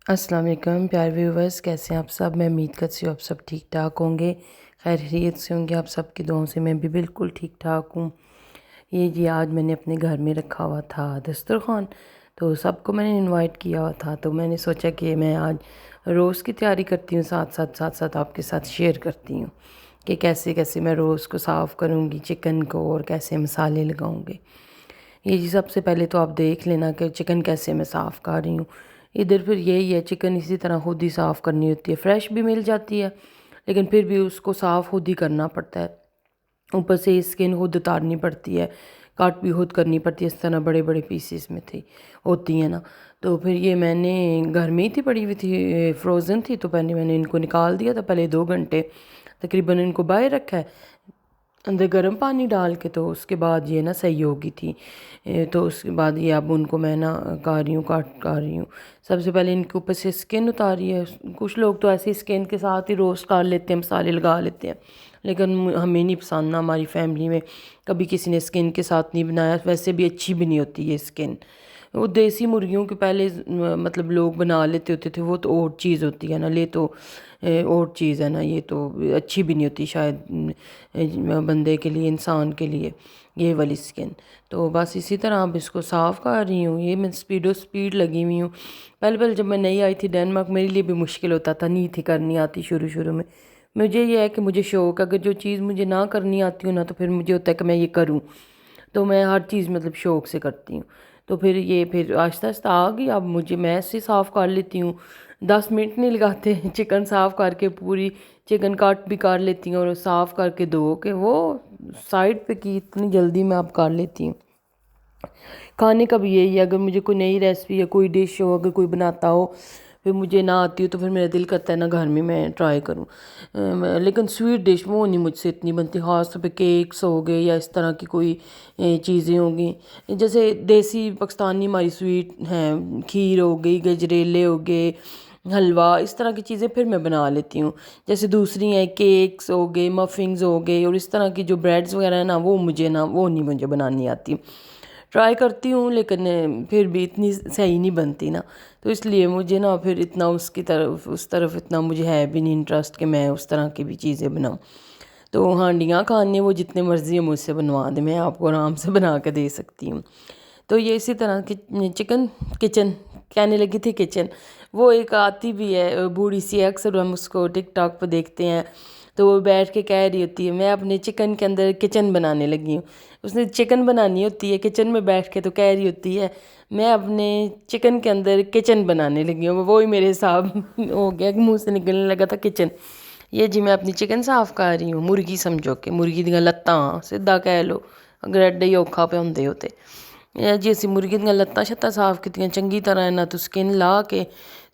السلام علیکم پیارے ویورز، کیسے ہیں آپ سب؟ میں امید کرتی ہوں آپ سب ٹھیک ٹھاک ہوں گے، خیر خیریت سے ہوں گے۔ آپ سب کی دعاؤں سے میں بھی بالکل ٹھیک ٹھاک ہوں۔ یہ جی آج میں نے اپنے گھر میں رکھا ہوا تھا دسترخوان، تو سب کو میں نے انوائٹ کیا ہوا تھا، تو میں نے سوچا کہ میں آج روز کی تیاری کرتی ہوں، ساتھ آپ کے ساتھ شیئر کرتی ہوں کہ کیسے کیسے میں روز کو صاف کروں گی چکن کو، اور کیسے مسالے لگاؤں گے۔ یہ جی سب سے پہلے تو آپ دیکھ لینا کہ چکن کیسے میں صاف کر رہی ہوں۔ ادھر پھر یہی ہے، چکن اسی طرح خود ہی صاف کرنی ہوتی ہے، فریش بھی مل جاتی ہے لیکن پھر بھی اس کو صاف خود ہی کرنا پڑتا ہے، اوپر سے اسکن خود اتارنی پڑتی ہے، کٹ بھی خود کرنی پڑتی ہے، اس طرح بڑے بڑے پیسز میں ہوتی ہیں نا۔ تو پھر یہ میں نے گھر میں ہی تھی، پڑی ہوئی تھی، فروزن تھی، تو پہلے میں نے ان کو نکال دیا تھا، پہلے 2 گھنٹے تقریباً ان کو باہر رکھا ہے اندر گرم پانی ڈال کے، تو اس کے بعد یہ نا صحیح ہوگی تھی۔ تو اس کے بعد یہ اب ان کو میں نا کاٹ رہی ہوں۔ سب سے پہلے ان کے اوپر سے اسکن اتاری ہے۔ کچھ لوگ تو ایسی اسکن کے ساتھ ہی روسٹ کر لیتے ہیں، مسالے لگا لیتے ہیں، لیکن ہمیں نہیں پسند، نہ ہماری فیملی میں کبھی کسی نے اسکن کے ساتھ نہیں بنایا، ویسے بھی اچھی بھی نہیں ہوتی یہ اسکن۔ وہ دیسی مرغیوں کے پہلے مطلب لوگ بنا لیتے ہوتے تھے، وہ تو اور چیز ہوتی ہے نا، لے تو اور چیز ہے نا، یہ تو اچھی بھی نہیں ہوتی شاید بندے کے لیے، انسان کے لیے یہ والی اسکن۔ تو بس اسی طرح اب اس کو صاف کر رہی ہوں۔ یہ میں سپیڈ لگی ہوئی ہوں۔ پہلے جب میں نئی آئی تھی ڈینمارک، میرے لیے بھی مشکل ہوتا تھا، نہیں تھی کرنی آتی شروع میں۔ مجھے یہ ہے کہ مجھے شوق، اگر جو چیز مجھے نہ کرنی آتی ہو نا، تو پھر مجھے ہوتا ہے کہ میں یہ کروں، تو میں ہر چیز مطلب شوق سے کرتی ہوں۔ تو پھر آہستہ آہستہ آ گئی، اب میں ایسے صاف کر لیتی ہوں، 10 منٹ نہیں لگاتے چکن صاف کر کے، پوری چکن کٹ بھی کر لیتی ہوں اور صاف کر کے دھو کے وہ سائڈ پہ کی، اتنی جلدی میں اب کر لیتی ہوں۔ کھانے کا بھی یہی ہے، اگر مجھے کوئی نئی ریسپی یا کوئی ڈش ہو، اگر کوئی بناتا ہو پھر مجھے نہ آتی ہو، تو پھر میرا دل کرتا ہے نا گھر میں ٹرائی کروں، لیکن سویٹ ڈش وہ نہیں مجھ سے اتنی بنتی، خاص طور پہ کیکس ہو گئے یا اس طرح کی کوئی چیزیں ہوں گی، جیسے دیسی پاکستانی ہماری سویٹ ہیں، کھیر ہو گئی، گجریلے ہو گئے، حلوہ، اس طرح کی چیزیں پھر میں بنا لیتی ہوں۔ جیسے دوسری ہیں کیکس ہو گئے، مفنز ہو گئے، اور اس طرح کی جو بریڈز وغیرہ ہیں نا، وہ نہیں مجھے بنانی آتی۔ ٹرائی کرتی ہوں لیکن پھر بھی اتنی صحیح نہیں بنتی نا، تو اس لیے مجھے نا پھر اتنا اس طرف اتنا مجھے ہے بھی نہیں انٹرسٹ کہ میں اس طرح کی بھی چیزیں بناؤں۔ تو ہانڈیاں کھانے وہ جتنے مرضی ہیں مجھ سے بنوا دیں، میں آپ کو آرام سے بنا کے دے سکتی ہوں۔ تو یہ اسی طرح کچن کہنے لگی تھی کچن، وہ ایک آتی بھی ہے بوڑھی سی، اکثر ہم اس کو ٹک ٹاک پہ دیکھتے ہیں، تو وہ بیٹھ کے کہہ رہی ہوتی ہے میں اپنے چکن کے اندر کچن بنانے لگی ہوں۔ اس نے چکن بنانی ہوتی ہے کچن میں بیٹھ کے، تو کہہ رہی ہوتی ہے میں اپنے چکن کے اندر کچن بنانے لگی ہوں۔ وہی میرے حساب ہو گیا کہ منہ سے نکلنے لگا تھا کچن۔ یہ جی میں اپنی چکن صاف کر رہی ہوں، مرغی سمجھو کہ مرغی دیاں لتاں سیدھا کہہ لو، اگر ایڈے ہی اوکھا پہ ہوتے جی اسی مرغی دیاں لتاں شتاں صاف کیتیاں چنگی طرح، نہ تو سکن لا کے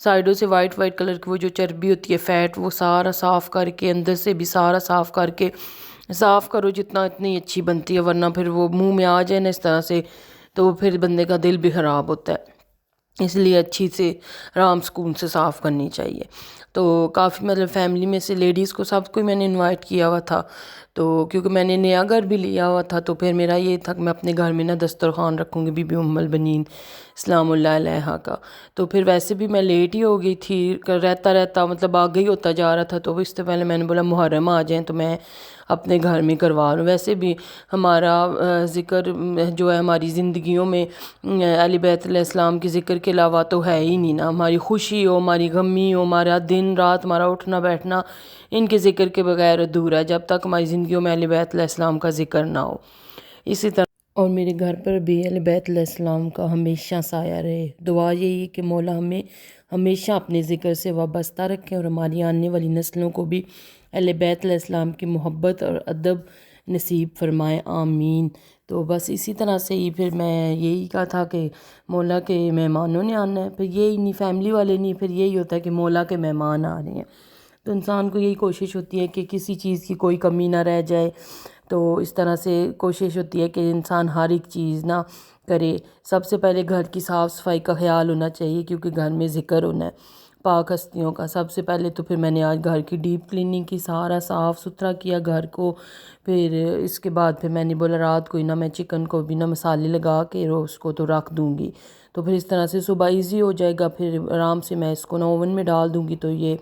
سائڈوں سے وائٹ کلر کی وہ جو چربی ہوتی ہے، فیٹ، وہ سارا صاف کر کے، اندر سے بھی سارا صاف کر کے، صاف کرو جتنا اتنی اچھی بنتی ہے، ورنہ پھر وہ منہ میں آ جائے نا اس طرح سے، تو پھر بندے کا دل بھی خراب ہوتا ہے، اس لیے اچھی سے آرام سکون سے صاف کرنی چاہیے۔ تو کافی مطلب فیملی میں سے لیڈیز کو سب کو میں نے انوائٹ کیا ہوا تھا، تو کیونکہ میں نے نیا گھر بھی لیا ہوا تھا، تو پھر میرا یہ تھا کہ میں اپنے گھر میں نا دسترخوان رکھوں گی، بی بی ام البنین سلام اللہ علیہا کا۔ تو پھر ویسے بھی میں لیٹ ہی ہو گئی تھی، رہتا مطلب آگے ہی ہوتا جا رہا تھا، تو اس سے پہلے میں نے بولا محرم آ جائیں تو میں اپنے گھر میں کروا لوں۔ ویسے بھی ہمارا ذکر جو ہے ہماری زندگیوں میں اہل بیت علیہ السلام کے ذکر کے علاوہ تو ہے ہی نہیں نا، ہماری خوشی ہو، ہماری غمی ہو، ہمارا دن رات، ہمارا اٹھنا بیٹھنا ان کے ذکر کے بغیر ادھورا ہے، جب تک ہماری زندگیوں میں اہل بیت علیہ السلام کا ذکر نہ ہو۔ اسی طرح اور میرے گھر پر بھی اہل بیت علیہ السلام کا ہمیشہ سایہ رہے۔ دعا یہی ہے کہ مولا ہمیں ہمیشہ اپنے ذکر سے وابستہ رکھیں، اور ہماری آنے والی نسلوں کو بھی اہل بیت علیہ السلام کی محبت اور ادب نصیب فرمائے، آمین۔ تو بس اسی طرح سے ہی پھر میں یہی کہا تھا کہ مولا کے مہمانوں نے آنا ہے، پھر یہی نہیں فیملی والے نہیں، پھر یہی ہوتا ہے کہ مولا کے مہمان آ رہے ہیں، تو انسان کو یہی کوشش ہوتی ہے کہ کسی چیز کی کوئی کمی نہ رہ جائے، تو اس طرح سے کوشش ہوتی ہے کہ انسان ہر ایک چیز نہ کرے۔ سب سے پہلے گھر کی صاف صفائی کا خیال ہونا چاہیے، کیونکہ گھر میں ذکر ہونا ہے، پاک ہستیوں کا۔ سب سے پہلے تو پھر میں نے آج گھر کی ڈیپ کلیننگ کی، سارا صاف ستھرا کیا گھر کو۔ پھر اس کے بعد پھر میں نے بولا رات کو ہی نا میں چکن کو بنا مسالے لگا کے روسٹ کو تو رکھ دوں گی، تو پھر اس طرح سے صبح ایزی ہو جائے گا، پھر آرام سے میں اس کو نا اوون میں ڈال دوں گی تو یہ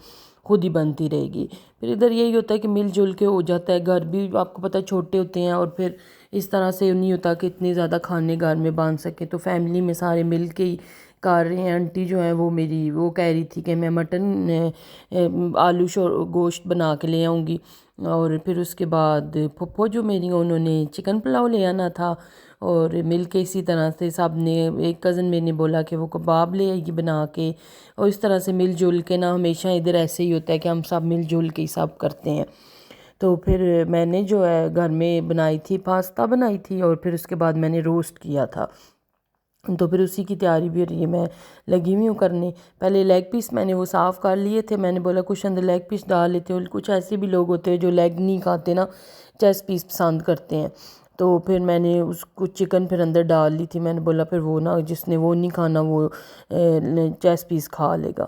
خود ہی بنتی رہے گی۔ پھر ادھر یہی ہوتا ہے کہ مل جل کے ہو جاتا ہے، گھر بھی آپ کو پتہ چھوٹے ہوتے ہیں اور پھر اس طرح سے نہیں ہوتا کہ اتنے زیادہ کھانے گھر میں باندھ سکیں، تو فیملی میں سارے مل کے ہی کر رہے ہیں۔ آنٹی جو ہیں وہ میری وہ کہہ رہی تھی کہ میں مٹن آلو گوشت بنا کے لے آؤں گی، اور پھر اس کے بعد پھپھو جو میری انہوں نے چکن پلاؤ لے آنا تھا، اور مل کے اسی طرح سے سب نے، ایک کزن میں نے بولا کہ وہ کباب لے آئے گی بنا کے، اور اس طرح سے مل جل کے نا ہمیشہ ادھر ایسے ہی ہوتا ہے کہ ہم سب مل جل کے ہی سب کرتے ہیں۔ تو پھر میں نے جو ہے گھر میں بنائی تھی، پاستا بنائی تھی، اور پھر اس کے بعد میں نے روسٹ کیا تھا، تو پھر اسی کی تیاری بھی رہی ہے، میں لگی ہوئی ہوں کرنے۔ پہلے لیگ پیس میں نے وہ صاف کر لیے تھے، میں نے بولا کچھ اندر لیگ پیس ڈال لیتے ہیں، کچھ ایسے بھی لوگ ہوتے ہیں جو لیگ نہیں کھاتے نا، چیسٹ پیس پسند کرتے ہیں، تو پھر میں نے اس کو چکن پھر اندر ڈال لی تھی، میں نے بولا پھر وہ نا جس نے وہ نہیں کھانا وہ چیسٹ پیس کھا لے گا۔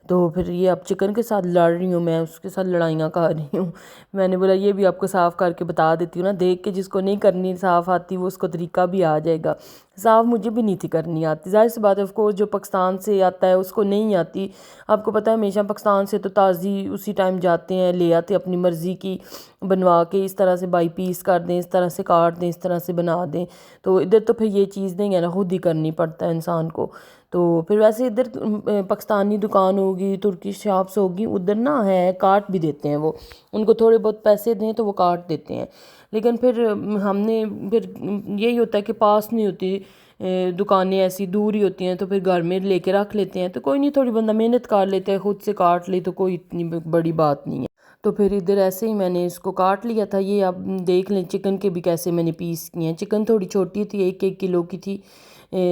تو پھر یہ اب چکن کے ساتھ لڑ رہی ہوں، میں اس کے ساتھ لڑائیاں کر رہی ہوں۔ میں نے بولا یہ بھی آپ کو صاف کر کے بتا دیتی ہوں نا، دیکھ کے جس کو نہیں کرنی صاف آتی وہ اس کو طریقہ بھی آ جائے گا۔ صاف مجھے بھی نہیں تھی کرنی آتی، ظاہر سی بات ہے، آف کورس جو پاکستان سے آتا ہے اس کو نہیں آتی۔ آپ کو پتہ ہے ہمیشہ پاکستان سے تو تازی اسی ٹائم جاتے ہیں، لے آتے اپنی مرضی کی بنوا کے، اس طرح سے بائی پیس کر دیں، اس طرح سے کاٹ دیں، اس طرح سے بنا دیں، تو ادھر تو پھر یہ چیز نہیں ہے نا، خود ہی کرنی پڑتا ہے انسان کو۔ تو پھر ویسے ادھر پاکستانی دکان ہوگی، ترکش شاپس ہوگی، ادھر نا ہے کاٹ بھی دیتے ہیں، وہ ان کو تھوڑے بہت پیسے دیں تو وہ کاٹ دیتے ہیں، لیکن پھر ہم نے پھر یہی ہوتا ہے کہ پاس نہیں ہوتی دکانیں، ایسی دور ہی ہوتی ہیں، تو پھر گھر میں لے کے رکھ لیتے ہیں، تو کوئی نہیں، تھوڑی بندہ محنت کر لیتا ہے، خود سے کاٹ لے تو کوئی اتنی بڑی بات نہیں ہے۔ تو پھر ادھر ایسے ہی میں نے اس کو کاٹ لیا تھا، یہ آپ دیکھ لیں چکن کے بھی کیسے میں نے پیس کیے ہیں۔ چکن تھوڑی چھوٹی تھی، 1 کلو کی تھی،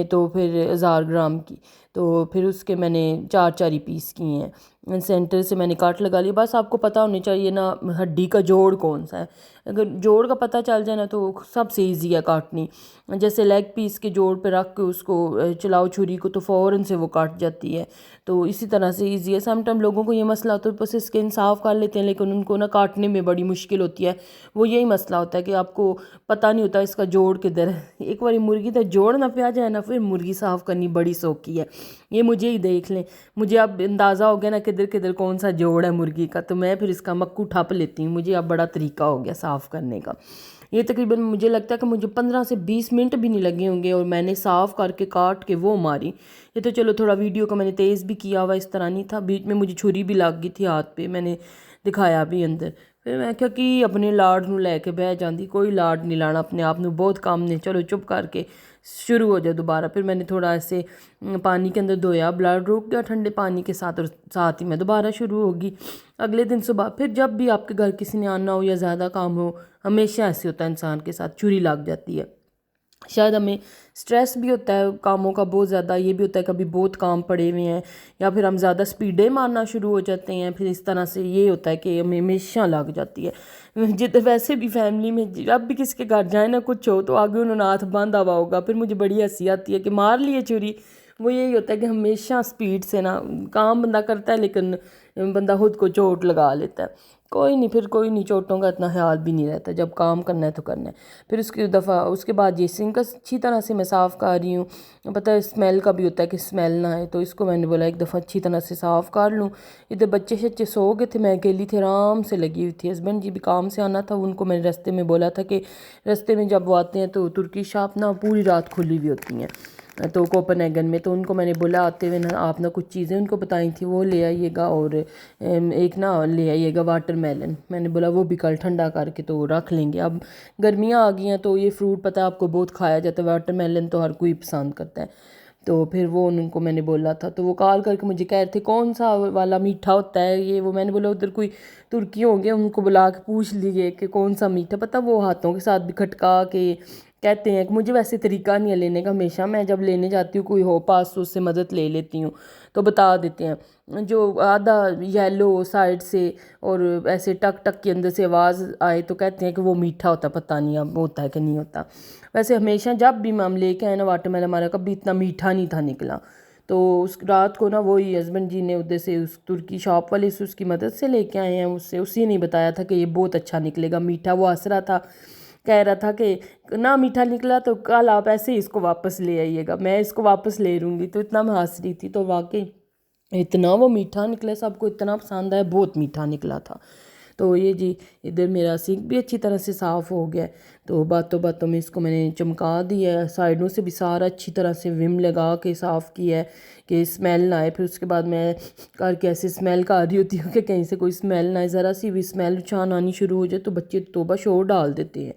تو پھر 1000 گرام کی، تو پھر اس کے میں نے 4 ہی پیس کیے ہیں، سینٹر سے میں نے کاٹ لگا لیا۔ بس آپ کو پتہ ہونے چاہیے نا ہڈی کا جوڑ کون سا ہے، اگر جوڑ کا پتہ چل جائے نا تو سب سے ایزی ہے کاٹنی۔ جیسے لیگ پیس کے جوڑ پہ رکھ کے اس کو چلاؤ چھری کو تو فوراً سے وہ کاٹ جاتی ہے، تو اسی طرح سے ایزی ہے۔ سم ٹائم لوگوں کو یہ مسئلہ ہوتا ہے بس اسکن صاف کر لیتے ہیں، لیکن ان کو نا کاٹنے میں بڑی مشکل ہوتی ہے، وہ یہی مسئلہ ہوتا ہے کہ آپ کو پتہ نہیں ہوتا اس کا جوڑ کدھر ہے۔ ایک باری مرغی کا جوڑ نہ پہ جائے نا، پھر مرغی صاف کرنی بڑی سوکھی ہے، یہ مجھے ہی دیکھ لیں، مجھے اب اندازہ ہو گیا نا کدھر کدھر کون سا جوڑ ہے مرغی کا، تو میں پھر اس کا مکو ٹھپ لیتی ہوں، مجھے اب بڑا طریقہ ہو گیا صاف کرنے کا۔ یہ تقریباً مجھے لگتا ہے کہ مجھے 15 سے 20 منٹ بھی نہیں لگے ہوں گے، اور میں نے صاف کر کے کاٹ کے وہ ماری۔ یہ تو چلو تھوڑا ویڈیو کا میں نے تیز بھی کیا ہوا، اس طرح نہیں تھا، بیچ میں مجھے چھری بھی لگ گئی تھی ہاتھ پہ، میں نے دکھایا بھی اندر۔ پھر میں کیا کہ اپنے لاڈ نو لے کے بہ جاندی، کوئی لاڈ نہیں لانا اپنے آپ نو، بہت کام نے، چلو چپ کر کے شروع ہو جائے دوبارہ۔ پھر میں نے تھوڑا ایسے پانی کے اندر دھویا، بلڈ رک گیا ٹھنڈے پانی کے ساتھ، اور ساتھ ہی میں دوبارہ شروع ہوگی اگلے دن صبح۔ پھر جب بھی آپ کے گھر کسی نے آنا ہو یا زیادہ کام ہو، ہمیشہ ایسے ہوتا ہے انسان کے ساتھ، چھری لگ جاتی ہے۔ شاید ہمیں سٹریس بھی ہوتا ہے کاموں کا بہت زیادہ، یہ بھی ہوتا ہے کبھی بہت کام پڑے ہوئے ہیں، یا پھر ہم زیادہ سپیڈیں مارنا شروع ہو جاتے ہیں، پھر اس طرح سے یہ ہوتا ہے کہ ہمیں ہمیشہ لگ جاتی ہے۔ ویسے بھی فیملی میں جب بھی کسی کے گھر جائیں نا کچھ ہو تو آگے انہوں نے ہاتھ باندھا ہوا ہوگا، پھر مجھے بڑی ہنسی آتی ہے کہ مار لیے چھری۔ وہ یہی ہوتا ہے کہ ہمیشہ سپیڈ سے نا کام بندہ کرتا ہے، لیکن بندہ خود کو چوٹ لگا لیتا ہے۔ کوئی نہیں، پھر کوئی نہیں، چوٹوں کا اتنا خیال بھی نہیں رہتا، جب کام کرنا ہے تو کرنا ہے۔ پھر اس کے بعد یہ سنک اچھی طرح سے میں صاف کر رہی ہوں، پتہ ہے اسمیل کا بھی ہوتا ہے کہ اسمیل نہ آئے، تو اس کو میں نے بولا ایک دفعہ اچھی طرح سے صاف کر لوں۔ ادھر بچے شچے سو گئے تھے، میں اکیلی تھی، آرام سے لگی ہوئی تھی، ہسبینڈ جی بھی کام سے آنا تھا، ان کو میں نے رستے میں بولا تھا کہ رستے میں جب وہ آتے ہیں تو ترکی شاپ نا پوری رات کھلی ہوئی ہوتی ہیں، تو کوپن ایگن میں، تو ان کو میں نے بولا آتے ہوئے نا آپ نا کچھ چیزیں ان کو بتائی تھیں، وہ لے آئیے گا، اور ایک نا لے آئیے گا واٹر میلن، میں نے بولا وہ بھی کل ٹھنڈا کر کے تو رکھ لیں گے، اب گرمیاں آ گئی ہیں تو یہ فروٹ پتہ ہے آپ کو بہت کھایا جاتا ہے، واٹر میلن تو ہر کوئی پسند کرتا ہے، تو پھر وہ ان کو میں نے بولا تھا، تو وہ کال کر کے مجھے کہہ رہے تھے کون سا والا میٹھا ہوتا ہے یہ وہ، میں نے بولا ادھر کوئی ترکی ہوں گے، ان کو بلا کے پوچھ لیجیے کہ کون سا میٹھا، پتہ وہ ہاتھوں کے ساتھ بھی کھٹکا کے کہتے ہیں کہ مجھے ویسے طریقہ نہیں ہے لینے کا، ہمیشہ میں جب لینے جاتی ہوں کوئی ہو پاس تو اس سے مدد لے لیتی ہوں، تو بتا دیتے ہیں، جو آدھا یلو سائڈ سے اور ایسے ٹک ٹک کے اندر سے آواز آئے تو کہتے ہیں کہ وہ میٹھا ہوتا، پتہ نہیں اب ہوتا ہے کہ نہیں ہوتا۔ ویسے ہمیشہ جب بھی ہم لے کے آئے نا واٹر میلن، ہمارا کبھی اتنا میٹھا نہیں تھا نکلا، تو اس رات کو نا وہی ہسبینڈ جی نے ادھر سے اس ترکی شاپ والے سے اس کی مدد سے لے کے آئے ہیں، اسی نے بتایا تھا کہ یہ بہت اچھا نکلے گا میٹھا، وہ ہنس رہا تھا، کہہ رہا تھا کہ نہ میٹھا نکلا تو کل آپ ایسے ہی اس کو واپس لے آئیے گا، میں اس کو واپس لے لوں گی، تو اتنا میں ہنس رہی تھی، تو واقعی اتنا وہ میٹھا نکلا، سب کو اتنا پسند آیا، بہت میٹھا نکلا تھا۔ تو یہ جی ادھر میرا سنک بھی اچھی طرح سے صاف ہو گیا، تو باتوں باتوں میں اس کو میں نے چمکا دیا ہے، سائڈوں سے بھی سارا اچھی طرح سے وم لگا کے صاف کیا ہے کہ اسمیل نہ آئے۔ پھر اس کے بعد میں کر کے ایسے اسمیل کر رہی ہوتی ہوں کہ کہیں سے کوئی اسمیل نہ آئے، ذرا سی بھی اسمیل اچھان آنی شروع ہو جائے تو بچے توبہ شور ڈال دیتے ہیں،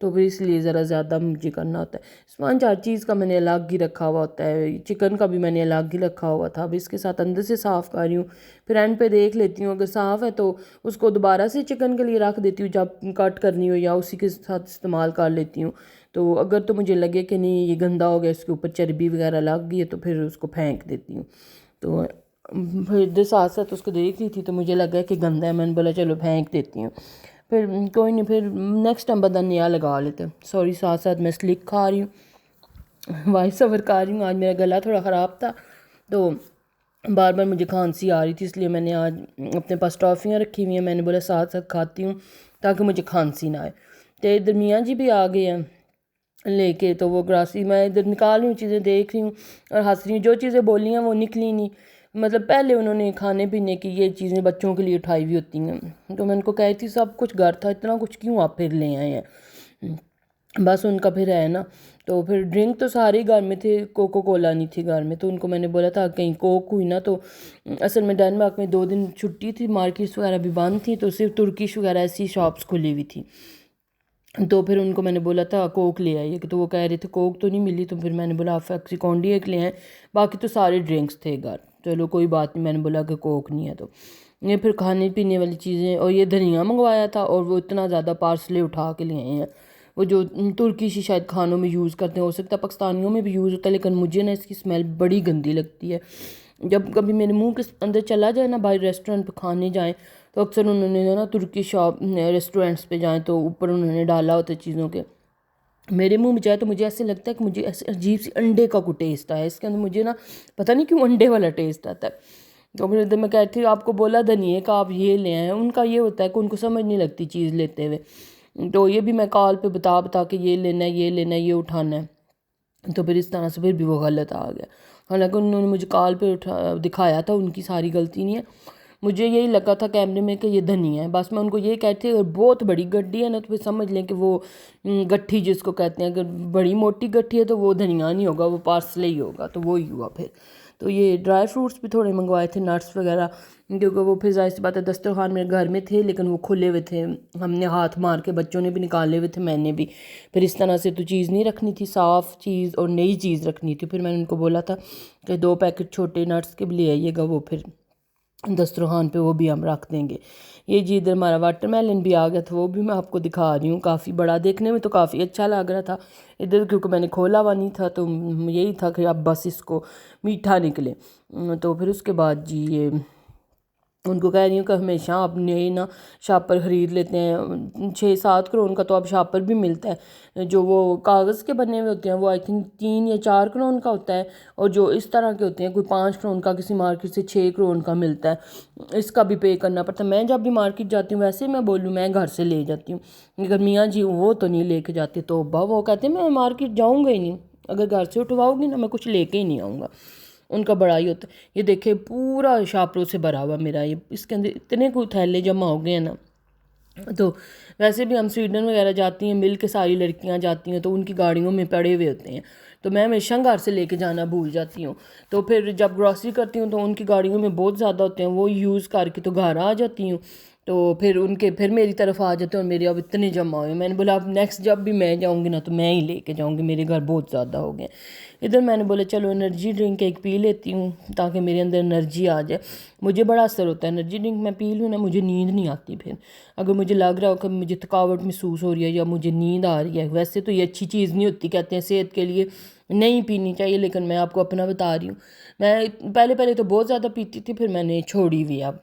تو پھر اس لیے ذرا زیادہ مجھے کرنا ہوتا ہے۔ اسپنج ہر چیز کا میں نے الگ ہی رکھا ہوا ہوتا ہے، چکن کا بھی میں نے الگ ہی رکھا ہوا تھا، اب اس کے ساتھ اندر سے صاف کر رہی ہوں، پھر اینڈ پہ دیکھ لیتی ہوں اگر صاف ہے تو اس کو دوبارہ سے چکن کے لیے رکھ دیتی ہوں جب کٹ کرنی ہو، یا اسی کے ساتھ استعمال کر لیتی ہوں۔ تو اگر تو مجھے لگے کہ نہیں یہ گندا ہو گیا، اس کے اوپر چربی وغیرہ لگ گئی ہے، تو پھر اس کو پھینک دیتی ہوں۔ تو پھر ادھر ساتھ ساتھ اس کو دیکھ رہی تھی تو مجھے لگا کہ گندا ہے، میں نے بولا چلو پھینک دیتی ہوں، پھر کوئی نہیں، پھر نیکسٹ ٹائم بدن نیا لگا لیتے۔ سوری، ساتھ ساتھ میں سلک کھا رہی ہوں، وائس اوور کر رہی ہوں، آج میرا گلا تھوڑا خراب تھا تو بار بار مجھے کھانسی آ رہی تھی، اس لیے میں نے آج اپنے پاس ٹافیاں رکھی ہوئی ہیں، میں نے بولا ساتھ ساتھ کھاتی ہوں تاکہ مجھے کھانسی نہ آئے۔ تو ادھر میاں جی بھی آ گئے ہیں لے کے، تو وہ گراسی میں ادھر نکال رہی ہوں، چیزیں دیکھ رہی ہوں اور ہنس رہی ہوں، جو چیزیں بولی ہیں وہ نکلی نہیں، مطلب پہلے انہوں نے کھانے پینے کی یہ چیزیں بچوں کے لیے اٹھائی ہوئی ہوتی ہیں، تو میں ان کو کہی تھی سب کچھ گھر تھا، اتنا کچھ کیوں آپ پھر لے آئے ہیں، بس ان کا پھر ہے نا۔ تو پھر ڈرنک تو سارے گھر میں تھے، کوکو کولا نہیں تھی گھر میں، تو ان کو میں نے بولا تھا کہیں کوک ہوئی نا، تو اصل میں ڈینمارک میں 2 دن چھٹی تھی، مارکیٹس وغیرہ بھی بند تھیں، تو صرف ترکش وغیرہ ایسی شاپس کھلی ہوئی تھی، تو پھر ان کو میں نے بولا تھا کوک لے آئیے، تو وہ کہہ رہے تھے کوک تو نہیں ملی، تو پھر میں نے بولا آپ فیکسی کونڈی ایک لے آئیں، باقی تو سارے ڈرنکس تھے گھر، چلو کوئی بات نہیں، میں نے بولا کہ کوک نہیں ہے، تو یہ پھر کھانے پینے والی چیزیں، اور یہ دھنیا منگوایا تھا، اور وہ اتنا زیادہ پارسلے اٹھا کے لے آئے ہیں، وہ جو ترکی شاید کھانوں میں یوز کرتے ہیں، ہو سکتا ہے پاکستانیوں میں بھی یوز ہوتا ہے، لیکن مجھے نا اس کی اسمیل بڑی گندی لگتی ہے، جب کبھی میرے منہ کے اندر چلا جائے نا، باہر ریسٹورنٹ پہ کھانے جائیں تو اکثر انہوں نے نا ترکی شاپ ریسٹورنٹس پہ جائیں تو اوپر انہوں نے ڈالا ہوتا ہے چیزوں کے، میرے منہ میں جائے تو مجھے ایسے لگتا ہے کہ مجھے ایسے عجیب سی انڈے کا کوئی ٹیسٹ آیا، اس کے اندر مجھے نا پتہ نہیں کیوں انڈے والا ٹیسٹ آتا ہے، تو پھر ادھر میں کہتی ہوں آپ کو بولا دھنیے کا آپ یہ لے آئیں، ان کا یہ ہوتا ہے کہ ان کو سمجھ نہیں لگتی چیز لیتے ہوئے، تو یہ بھی میں کال پہ بتا کہ یہ لینا ہے یہ لینا ہے یہ اٹھانا ہے، تو پھر اس طرح سے پھر بھی وہ غلط آ گیا، حالانکہ انہوں نے مجھے کال پہ دکھایا تھا، ان کی ساری غلطی نہیں ہے، مجھے یہی لگا تھا کیمرے میں کہ یہ دھنیا ہے، بس میں ان کو یہ کہتی اگر بہت بڑی گڈی ہے نا تو پھر سمجھ لیں کہ وہ گٹھی جس کو کہتے ہیں، اگر بڑی موٹی گٹھی ہے تو وہ دھنیا نہیں ہوگا، وہ پارسلے ہی ہوگا، تو وہی ہوا پھر۔ تو یہ ڈرائی فروٹس بھی تھوڑے منگوائے تھے، نٹس وغیرہ، کیونکہ وہ پھر ظاہر سی بات ہے دسترخوان میرے گھر میں تھے لیکن وہ کھلے ہوئے تھے، ہم نے ہاتھ مار کے، بچوں نے بھی نکالے ہوئے تھے، میں نے بھی، پھر اس طرح سے تو چیز نہیں رکھنی تھی، صاف چیز اور نئی چیز رکھنی تھی، پھر میں نے ان کو بولا تھا کہ 2 پیکٹ چھوٹے نٹس کے بھی لے آئیے گا، وہ پھر دسترخوان پہ وہ بھی ہم رکھ دیں گے۔ یہ جی ادھر ہمارا واٹر میلن بھی آ گیا تھا، وہ بھی میں آپ کو دکھا رہی ہوں، کافی بڑا، دیکھنے میں تو کافی اچھا لگ رہا تھا، ادھر کیونکہ میں نے کھولا ہوا نہیں تھا تو یہی تھا کہ اب بس اس کو میٹھا نکلے، تو پھر اس کے بعد جی یہ ان کو کہہ رہی ہوں کہ ہمیشہ آپ نئے نا شاپر خرید لیتے ہیں، 6-7 کرون کا تو اب شاپر بھی ملتا ہے، جو وہ کاغذ کے بنے ہوئے ہوتے ہیں وہ آئی تھنک 3 یا 4 کرون کا ہوتا ہے، اور جو اس طرح کے ہوتے ہیں کوئی 5 کرون کا، کسی مارکیٹ سے 6 کرون کا ملتا ہے، اس کا بھی پے کرنا پڑتا ہے۔ میں جب بھی مارکیٹ جاتی ہوں ویسے میں بولوں میں گھر سے لے جاتی ہوں، اگر میاں جی وہ تو نہیں لے کے جاتے، تو وہ کہتے ہیں میں مارکیٹ جاؤں گا ہی نہیں، اگر گھر سے اٹھواؤ گی نا میں کچھ لے کے ہی نہیں آؤں گا، ان کا بڑا ہی ہوتا ہے۔ یہ دیکھیں پورا شاپروں سے بھرا ہوا میرا، یہ اس کے اندر اتنے کوئی تھیلے جمع ہو گئے ہیں نا، تو ویسے بھی ہم سویڈن وغیرہ جاتی ہیں مل کے ساری لڑکیاں جاتی ہیں تو ان کی گاڑیوں میں پڑے ہوئے ہوتے ہیں، تو میں ہمیشہ گھر سے لے کے جانا بھول جاتی ہوں، تو پھر جب گروسری کرتی ہوں تو ان کی گاڑیوں میں بہت زیادہ ہوتے ہیں، وہ یوز کر کے تو گھر آ جاتی ہوں، تو پھر میری طرف آ جاتے ہیں، اور میرے اب اتنے جمع ہوئے، میں نے بولا اب نیکسٹ جب بھی میں جاؤں گی نا تو میں ہی لے کے جاؤں گی، میرے گھر بہت زیادہ ہو گئے۔ ادھر میں نے بولا چلو انرجی ڈرنک ایک پی لیتی ہوں تاکہ میرے اندر انرجی آ جائے، مجھے بڑا اثر ہوتا ہے انرجی ڈرنک میں پی لوں نا، مجھے نیند نہیں آتی، پھر اگر مجھے لگ رہا ہو کہ مجھے تھکاوٹ محسوس ہو رہی ہے یا مجھے نیند آ رہی ہے، ویسے تو یہ اچھی چیز نہیں ہوتی، کہتے ہیں صحت کے لیے نہیں پینی چاہیے، لیکن میں آپ کو اپنا بتا رہی ہوں، میں پہلے تو بہت زیادہ پیتی تھی، پھر میں نے چھوڑی ہوئی اب،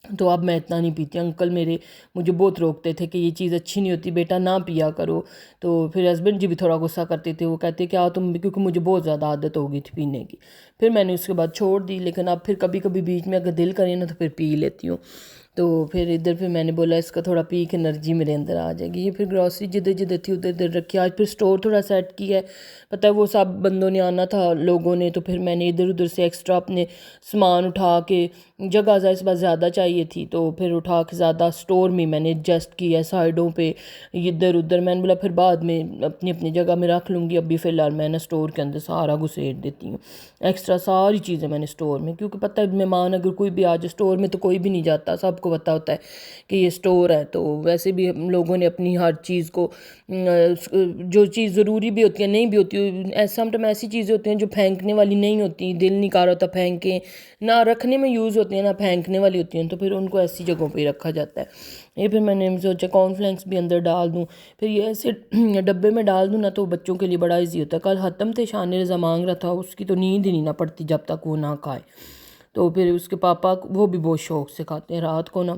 تو اب میں اتنا نہیں پیتی. انکل میرے مجھے بہت روکتے تھے کہ یہ چیز اچھی نہیں ہوتی بیٹا، نہ پیا کرو. تو پھر ہسبینڈ جی بھی تھوڑا غصہ کرتے تھے، وہ کہتے کیا تم بھی، کیونکہ مجھے بہت زیادہ عادت ہو گئی تھی پینے کی. پھر میں نے اس کے بعد چھوڑ دی، لیکن اب پھر کبھی کبھی بیچ میں اگر دل کرے نا تو پھر پی لیتی ہوں. تو پھر ادھر پھر میں نے بولا اس کا تھوڑا پی کے انرجی میرے اندر آ جائے گی. یہ پھر گروسری جدھر جدھر تھی ادھر ادھر رکھی. آج پھر اسٹور تھوڑا سیٹ کیا ہے، پتہ ہے وہ سب بندوں نے آنا تھا لوگوں نے، تو پھر میں نے ادھر ادھر سے ایکسٹرا اپنے سامان اٹھا کے، جگہ اس بات زیادہ چاہیے تھی تو پھر اٹھا کے زیادہ اسٹور میں میں نے ایڈجسٹ کیا ہے، سائڈوں پہ ادھر ادھر. میں نے بولا پھر بعد میں اپنی اپنی جگہ میں رکھ لوں گی، ابھی فی الحال میں نے اسٹور کے اندر سارا گھسیٹ دیتی ہوں ایکسٹرا ساری چیزیں میں نے اسٹور میں، کیونکہ پتہ ہے مہمان اگر کوئی بھی آ جائے اسٹور میں تو کوئی بھی نہیں جاتا، سب کو پتہ ہوتا ہے کہ یہ اسٹور ہے. تو ویسے بھی ہم لوگوں نے اپنی ہر چیز کو، جو چیز ضروری بھی ہوتی ہے نہیں بھی ہوتی، سم ٹائم ایسی چیزیں ہوتی ہیں جو پھینکنے والی نہیں ہوتی، دل نہیں کر رہا ہوتا پھینکیں، نہ رکھنے میں یوز ہوتی ہیں نہ پھینکنے والی ہوتی ہیں، تو پھر ان کو ایسی جگہوں پہ ہی رکھا جاتا ہے. یہ پھر میں نے سوچا کارن فلیکس بھی اندر ڈال دوں، پھر یہ ایسے ڈبے میں ڈال دوں نا تو بچوں کے لیے بڑا ایزی ہوتا ہے. کل ختم تھے، شان نے رضا مانگ رہا تھا، اس کی تو نیند ہی نہیں نہ پڑتی جب تک وہ نہ کھائے. تو پھر اس کے پاپا وہ بھی بہت شوق سے کھاتے ہیں، رات کو نا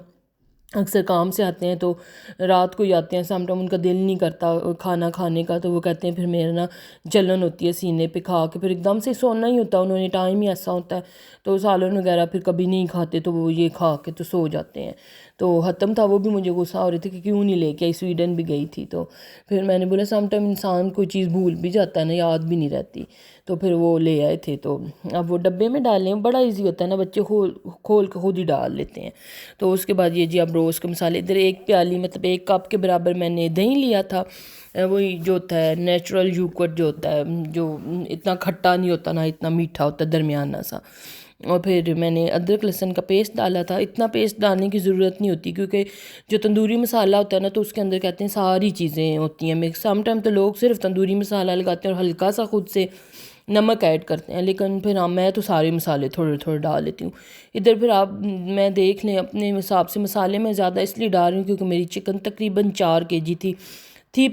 اکثر کام سے آتے ہیں تو رات کو ہی آتے ہیں، سم ٹائم ان کا دل نہیں کرتا کھانا کھانے کا، تو وہ کہتے ہیں پھر میرے نا جلن ہوتی ہے سینے پہ کھا کے، پھر ایک دم سے سونا ہی ہوتا ہے، انہوں نے ٹائم ہی ایسا ہوتا ہے، تو سالن وغیرہ پھر کبھی نہیں کھاتے تو وہ یہ کھا کے تو سو جاتے ہیں. تو ختم تھا، وہ بھی مجھے غصہ ہو رہے تھے کہ کیوں نہیں لے کے آئی، سویڈن بھی گئی تھی. تو پھر میں نے بولا سم ٹائم انسان کوئی چیز بھول بھی جاتا ہے نا، یاد بھی نہیں رہتی. تو پھر وہ لے آئے تھے، تو اب وہ ڈبے میں ڈالیں بڑا ایزی ہوتا ہے نا، بچے کھول کے خود ہی ڈال لیتے ہیں. تو اس کے بعد یہ جی اب روز کے مسالے، ادھر ایک پیالی مطلب 1 کپ کے برابر میں نے دہی لیا تھا، وہی جو ہوتا ہے نیچرل یوگرٹ جو ہوتا ہے، جو اتنا کھٹا نہیں ہوتا نہ اتنا میٹھا ہوتا ہے، درمیانہ سا. اور پھر میں نے ادرک لہسن کا پیسٹ ڈالا تھا. اتنا پیسٹ ڈالنے کی ضرورت نہیں ہوتی، کیونکہ جو تندوری مسالہ ہوتا ہے نا تو اس کے اندر کہتے ہیں ساری چیزیں ہوتی ہیں مکس. سم ٹائم تو لوگ صرف تندوری مسالہ لگاتے ہیں اور ہلکا سا خود سے نمک ایڈ کرتے ہیں، لیکن پھر میں تو سارے مسالے تھوڑے تھوڑے ڈال لیتی ہوں. ادھر پھر آپ میں دیکھ لیں اپنے حساب سے، مسالے میں زیادہ اس لیے ڈال رہی ہوں کیونکہ میری چکن تقریباً 4 kg تھی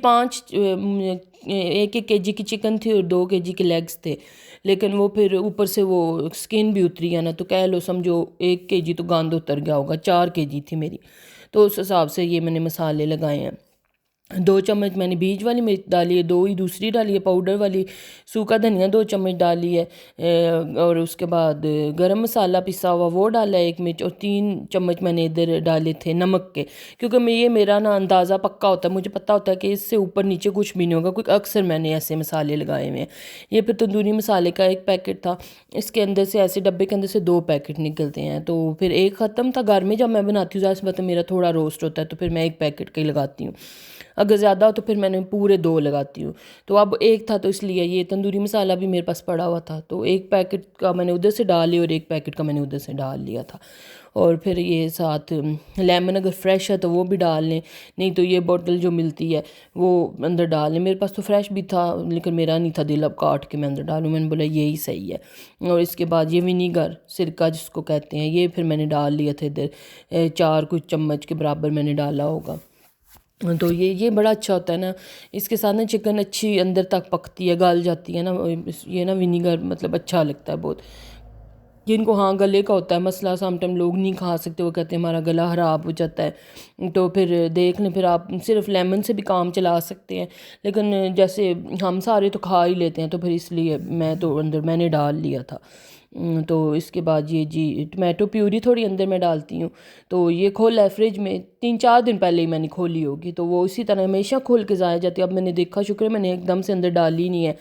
5 1 kg کی چکن تھی اور 2 kg کے لیگز تھے، لیکن وہ پھر اوپر سے وہ سکن بھی اتری ہے نا، تو کہہ لو سمجھو 1 kg تو گاند اتر گیا ہوگا، 4 kg تھی میری. تو اس حساب سے یہ میں نے مسالے لگائے ہیں. 2 چمچ میں نے بیج والی مرچ ڈالی ہے، 2 ہی دوسری ڈالی ہے پاؤڈر والی. سوکھا دھنیا 2 چمچ ڈالی ہے، اور اس کے بعد گرم مسالہ پسا ہوا وہ ڈالا ہے 1 مرچ، اور 3 چمچ میں نے ادھر ڈالے تھے نمک کے، کیونکہ یہ میرا نا اندازہ پکا ہوتا ہے، مجھے پتہ ہوتا ہے کہ اس سے اوپر نیچے کچھ بھی نہیں ہوگا، کیونکہ اکثر میں نے ایسے مسالے لگائے ہوئے ہیں. یہ پھر تندوری مسالے کا 1 پیکٹ تھا، اس کے اندر سے ایسے ڈبے کے اندر سے 2 پیکٹ نکلتے ہیں. تو پھر 1 ختم تھا. گھر میں جب میں بناتی ہوں ظاہر سی بات ہے میرا تھوڑا روسٹ ہوتا ہے تو پھر میں 1 پیکٹ کا ہی لگاتی ہوں، اگر زیادہ ہو تو پھر میں نے پورے 2 لگاتی ہوں. تو اب 1 تھا تو اس لیے یہ تندوری مسالہ بھی میرے پاس پڑا ہوا تھا، تو 1 پیکٹ کا میں نے ادھر سے ڈال لیا اور 1 پیکٹ کا میں نے ادھر سے ڈال لیا تھا. اور پھر یہ ساتھ لیمن اگر فریش ہے تو وہ بھی ڈال لیں، نہیں تو یہ بوٹل جو ملتی ہے وہ اندر ڈال لیں. میرے پاس تو فریش بھی تھا لیکن میرا نہیں تھا دل اب کاٹ کے میں اندر ڈالوں، میں نے بولا یہی صحیح ہے. اور اس کے بعد یہ ونیگر سرکہ جس کو کہتے ہیں، یہ پھر میں نے ڈال لیا تھا ادھر 4 کچھ چمچ کے برابر میں نے ڈالا ہوگا. تو یہ بڑا اچھا ہوتا ہے نا، اس کے ساتھ نا چکن اچھی اندر تک پکتی ہے، گل جاتی ہے نا، یہ نا ونیگر مطلب اچھا لگتا ہے بہت. جن کو ہاں گلے کا ہوتا ہے مسئلہ، سم ٹائم لوگ نہیں کھا سکتے، وہ کہتے ہیں ہمارا گلا خراب ہو جاتا ہے، تو پھر دیکھ لیں، پھر آپ صرف لیمن سے بھی کام چلا سکتے ہیں. لیکن جیسے ہم سارے تو کھا ہی لیتے ہیں تو پھر اس لیے میں تو اندر میں نے ڈال لیا تھا. تو اس کے بعد یہ جی ٹمیٹو پیوری تھوڑی اندر میں ڈالتی ہوں، تو یہ کھولا ہے فریج میں 3-4 دن پہلے ہی میں نے کھولی ہوگی، تو وہ اسی طرح ہمیشہ کھول کے ضائع جاتی ہے. اب میں نے دیکھا شکر ہے میں نے ایک دم سے اندر ڈالی نہیں ہے،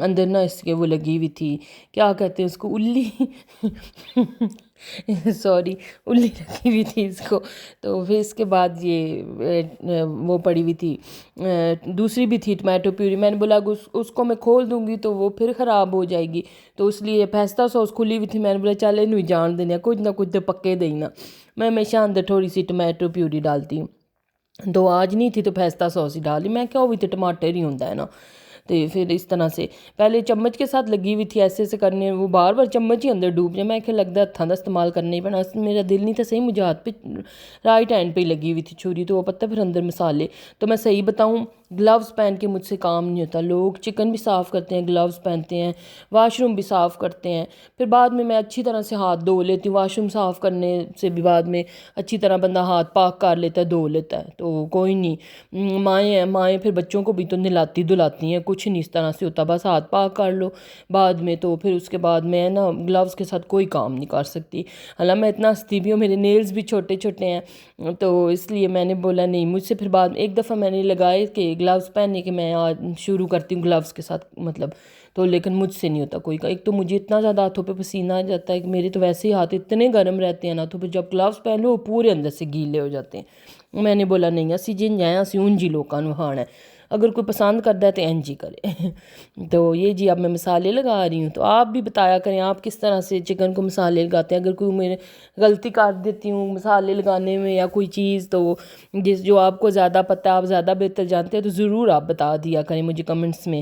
اندر نا اس کے وہ لگی ہوئی تھی، کیا کہتے ہیں اس کو، الی سوری الی لگی ہوئی تھی اس کو. تو پھر اس کے بعد یہ وہ پڑی ہوئی تھی دوسری بھی تھی ٹمیٹو پیوری، میں نے بولا اس کو میں کھول دوں گی تو وہ پھر خراب ہو جائے گی، تو اس لیے پیستا سوس کھلی ہوئی تھی، میں نے بولا چل انہوں ہی جان دینا، کچھ نہ کچھ تو پکے دینا. میں ہمیشہ اندر تھوڑی سی ٹمیٹو پیوری ڈالتی ہوں، تو آج نہیں تھی تو پیستا سوس ہی ڈالی، میں کیا ہوئی تھی ٹماٹر ہی ہوتا ہے نا. تو پھر اس طرح سے پہلے چمچ کے ساتھ لگی ہوئی تھی ایسے کرنے، وہ بار بار چمچ ہی اندر ڈوب جائے، میں کہ لگتا ہے ہتھاں دا استعمال کرنا ہی پڑنا، میرا دل نہیں تھا صحیح، مجھے ہاتھ پہ رائٹ ہینڈ پہ ہی لگی ہوئی تھی چھری، تو وہ پتہ پھر اندر مسالے. تو میں صحیح بتاؤں گلوز پہن کے مجھ سے کام نہیں ہوتا. لوگ چکن بھی صاف کرتے ہیں, گلوز پہنتے ہیں, واش روم بھی صاف کرتے ہیں, پھر بعد میں اچھی طرح سے ہاتھ دھو لیتی ہوں. واش روم صاف کرنے سے بھی بعد میں اچھی طرح بندہ ہاتھ پاک کر لیتا ہے, دھو لیتا ہے, تو کوئی نہیں. مائیں پھر بچوں کو بھی تو نہلاتی دھلاتی ہیں, کچھ نہیں اس طرح سے ہوتا, بس ہاتھ پاک کر لو بعد میں. تو پھر اس کے بعد میں نا گلوز کے ساتھ کوئی کام نہیں کر سکتی. حالانکہ میں اتنا ہنستی بھی ہوں, میرے نیلز بھی چھوٹے چھوٹے ہیں, تو اس لیے میں نے بولا نہیں. مجھ سے پھر بعد ایک دفعہ میں نے لگائے کہ گلوز پہننے کے میں آج شروع کرتی ہوں گلوز کے ساتھ مطلب, تو لیکن مجھ سے نہیں ہوتا کوئی. ایک تو مجھے اتنا زیادہ ہاتھوں پہ پسینہ آ جاتا ہے کہ میرے تو ویسے ہی ہاتھ اتنے گرم رہتے ہیں نا, تو پھر جب گلوز پہن لو وہ پورے اندر سے گیلے ہو جاتے ہیں. میں نے بولا نہیں, اسی جن جائیں اسی ان جی لوگوں نوں کھانا ہے, اگر کوئی پسند کرتا ہے تو این جی کرے. تو یہ جی اب میں مسالے لگا رہی ہوں, تو آپ بھی بتایا کریں آپ کس طرح سے چکن کو مسالے لگاتے ہیں. اگر کوئی میرے غلطی کر دیتی ہوں مسالے لگانے میں یا کوئی چیز, تو جو آپ کو زیادہ پتہ ہے, آپ زیادہ بہتر جانتے ہیں, تو ضرور آپ بتا دیا کریں مجھے کمنٹس میں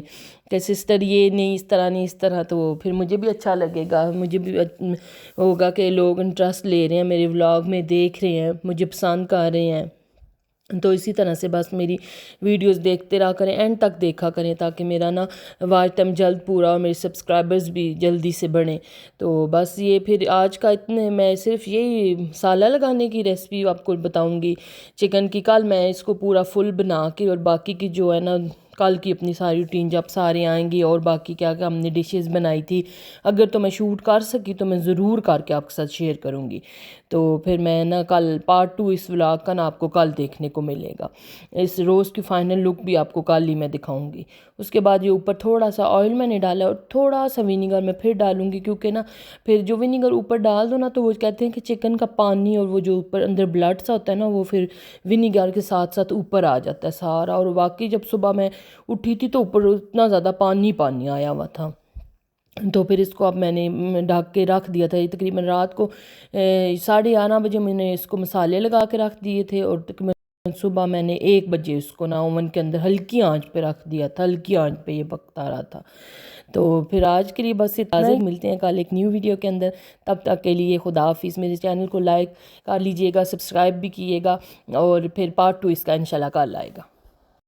کہ سسٹر یہ نہیں اس طرح نہیں اس طرح. تو پھر مجھے بھی اچھا لگے گا, مجھے بھی ہوگا کہ لوگ انٹرسٹ لے رہے ہیں میرے ولاگ میں, دیکھ رہے ہیں, مجھے پسند کر رہے ہیں. تو اسی طرح سے بس میری ویڈیوز دیکھتے رہا کریں, اینڈ تک دیکھا کریں, تاکہ میرا نا واچ ٹائم جلد پورا اور میرے سبسکرائبرز بھی جلدی سے بڑھیں. تو بس یہ پھر آج کا اتنے میں صرف یہی مسالہ لگانے کی ریسپی آپ کو بتاؤں گی چکن کی. کل میں اس کو پورا فل بنا کے اور باقی کی جو ہے نا کل کی اپنی ساری روٹین جب سارے آئیں گے اور باقی کیا کہ ہم نے ڈشز بنائی تھی, اگر تو میں شوٹ کر سکی تو میں ضرور کر کے آپ کے ساتھ شیئر کروں گی. تو پھر میں نا کل پارٹ 2 اس ولاگ کا نا آپ کو کل دیکھنے کو ملے گا. اس روز کی فائنل لک بھی آپ کو کل ہی میں دکھاؤں گی. اس کے بعد یہ اوپر تھوڑا سا آئل میں نے ڈالا اور تھوڑا سا ونیگر میں پھر ڈالوں گی, کیونکہ نا پھر جو ونیگر اوپر ڈال دو نا تو وہ کہتے ہیں کہ چکن کا پانی اور وہ جو اوپر اندر بلڈ سا ہوتا ہے نا وہ پھر ونیگر کے ساتھ ساتھ اوپر آ جاتا ہے سارا. اور واقعی جب صبح میں اٹھی تھی تو اوپر اتنا زیادہ پانی آیا ہوا تھا. تو پھر اس کو اب میں نے ڈھک کے رکھ دیا تھا. یہ تقریباً رات کو 11:30 بجے میں نے اس کو مسالے لگا کے رکھ دیے تھے, اور صبح میں نے 1 بجے اس کو نا اوون کے اندر ہلکی آنچ پہ رکھ دیا تھا, ہلکی آنچ پہ یہ پکتا رہا تھا. تو پھر آج کے لیے بس اتنا ہی, ملتے ہیں کل ایک نیو ویڈیو کے اندر. تب تک کے لیے خدا حافظ. میرے چینل کو لائک کر لیجئے گا, سبسکرائب بھی کیجیے گا, اور پھر پارٹ 2 اس کا انشاءاللہ کل آئے گا.